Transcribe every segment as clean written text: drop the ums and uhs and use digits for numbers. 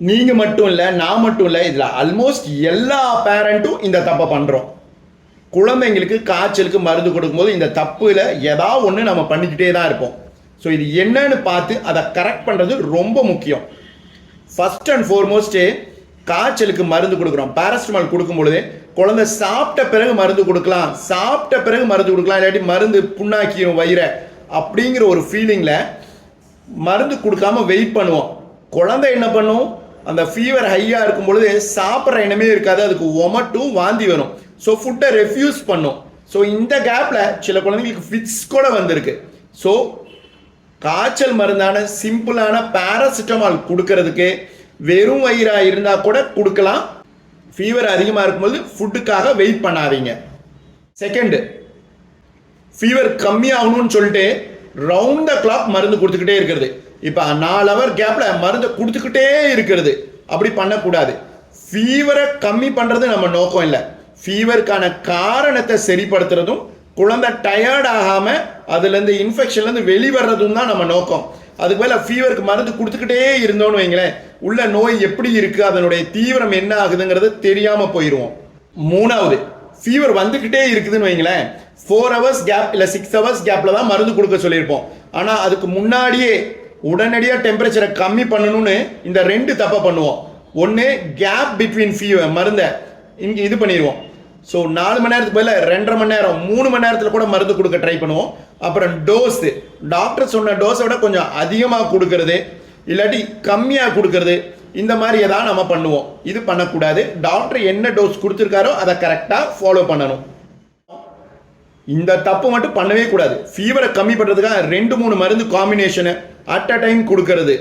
நீங்கள் மட்டும் இல்லை, நான் மட்டும் இல்லை, இதில் ஆல்மோஸ்ட் எல்லா பேரண்ட்டும் இந்த தப்பை பண்ணுறோம். குழந்தைங்களுக்கு காய்ச்சலுக்கு மருந்து கொடுக்கும்போது இந்த தப்புல ஏதாவது ஒன்று நம்ம பண்ணிக்கிட்டே தான் இருப்போம். ஸோ இது என்னன்னு பார்த்து அதை கரெக்ட் பண்ணுறது ரொம்ப முக்கியம். ஃபர்ஸ்ட் அண்ட் ஃபார்மோஸ்ட்டு காய்ச்சலுக்கு மருந்து கொடுக்குறோம். பேராசிட்டமால் கொடுக்கும்பொழுது குழந்தை சாப்பிட்ட பிறகு மருந்து கொடுக்கலாம், இல்லாட்டி மருந்து புண்ணாக்கியும் வயிற அப்படிங்கிற ஒரு ஃபீலிங்கில் மருந்து கொடுக்காம வெயிட் பண்ணுவோம். குழந்தை என்ன பண்ணும், அந்த ஃபீவர் ஹையாக இருக்கும் பொழுது சாப்பிட்ற எண்ணமே இருக்காது, அதுக்கு ஒமட்டும் வாந்தி வரும். ஸோ ஃபுட்டை ரெஃப்யூஸ் பண்ணும். ஸோ இந்த கேப்பில் சில குழந்தைங்களுக்கு ஃபிட்ஸ் கூட வந்திருக்கு. ஸோ காய்ச்சல் மருந்தான சிம்பிளான பேராசிட்டமால் கொடுக்கறதுக்கு வெறும் வயிறாக இருந்தால் கூட கொடுக்கலாம். ஃபீவர் அதிகமாக இருக்கும்போது ஃபுட்டுக்காக வெயிட் பண்ணாதீங்க. செகண்டு, ஃபீவர் கம்மியாகணும்னு சொல்லிட்டு ரவுண்ட் த கிளாக் மருந்து கொடுத்துக்கிட்டே இருக்கிறது. இப்போ 4 ஹவர் கேப்பில் மருந்தை கொடுத்துக்கிட்டே இருக்கிறது, அப்படி பண்ணக்கூடாது. ஃபீவரை கம்மி பண்ணுறது நம்ம நோக்கம் இல்லை, ஃபீவருக்கான காரணத்தை சரிப்படுத்துறதும் குழந்தை டயர்ட் ஆகாமல் அதுலேருந்து இன்ஃபெக்ஷன்லேருந்து வெளிவர்றதும் தான் நம்ம நோக்கம். அதுக்கு மேலே ஃபீவருக்கு மருந்து கொடுத்துக்கிட்டே இருந்தோன்னு வைங்களேன், உள்ள நோய் எப்படி இருக்குது, அதனுடைய தீவிரம் என்ன ஆகுதுங்கிறது தெரியாமல் போயிடுவோம். 3வது, ஃபீவர் வந்துக்கிட்டே இருக்குதுன்னு வைங்களேன், 4 ஹவர்ஸ் கேப் இல்லை 6 ஹவர்ஸ் கேப்பில் தான் மருந்து கொடுக்க சொல்லியிருப்போம். ஆனால் அதுக்கு முன்னாடியே உடனடியாக டெம்பரேச்சரை கம்மி பண்ணணும்னு இந்த 2 தப்பை பண்ணுவோம். ஒன்று, கேப் பிட்வீன் ஃபீவர் மருந்தை இங்கே இது பண்ணிடுவோம். ஸோ 4 மணி நேரத்துக்கு பதில் 2.5 மணி நேரம் 3 மணி நேரத்தில் கூட மருந்து கொடுக்க ட்ரை பண்ணுவோம். அப்புறம் டோஸு, டாக்டர் சொன்ன டோஸை விட கொஞ்சம் அதிகமாக கொடுக்கறது இல்லாட்டி கம்மியாக கொடுக்கறது, இந்த மாதிரி ஏதாவது நம்ம பண்ணுவோம். இது பண்ணக்கூடாது. டாக்டர் என்ன டோஸ் கொடுத்துருக்காரோ அதை கரெக்டாக ஃபாலோ பண்ணணும். இந்த தப்பு மட்டும் பண்ணவே கூடாது. ஃபீவரை கம்மி பண்ணுறதுக்காக 2-3 மருந்து காம்பினேஷனை அட் அ டைம் கொடுக்கறது.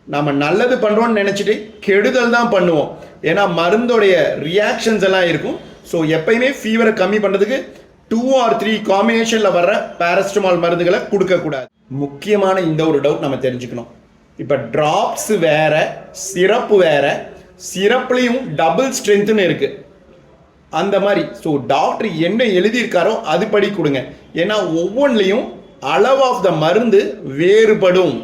நம்ம நல்லது பண்ணுறோன்னு நினச்சிட்டு கெடுதல் தான் பண்ணுவோம். ஏன்னா மருந்தோடைய ரியாக்ஷன்ஸ் எல்லாம் இருக்கும். ஸோ எப்பயுமே ஃபீவரை கம்மி பண்ணுறதுக்கு 2 or 3 காம்பினேஷனில் வர்ற பேராசிட்டமால் மருந்துகளை கொடுக்கக்கூடாது. முக்கியமான இந்த ஒரு டவுட் நம்ம தெரிஞ்சுக்கணும். இப்போ ட்ராப்ஸு வேற, சிரப்பு வேற, சிரப்லேயும் டபுள் ஸ்ட்ரென்த்துன்னு இருக்குது. அந்த மாதிரி ஸோ டாக்டர் என்ன எழுதியிருக்காரோ அதுபடி கொடுங்க. ஏன்னா ஒவ்வொன்றிலையும் அளவு ஆஃப் த மருந்து வேறுபடும்.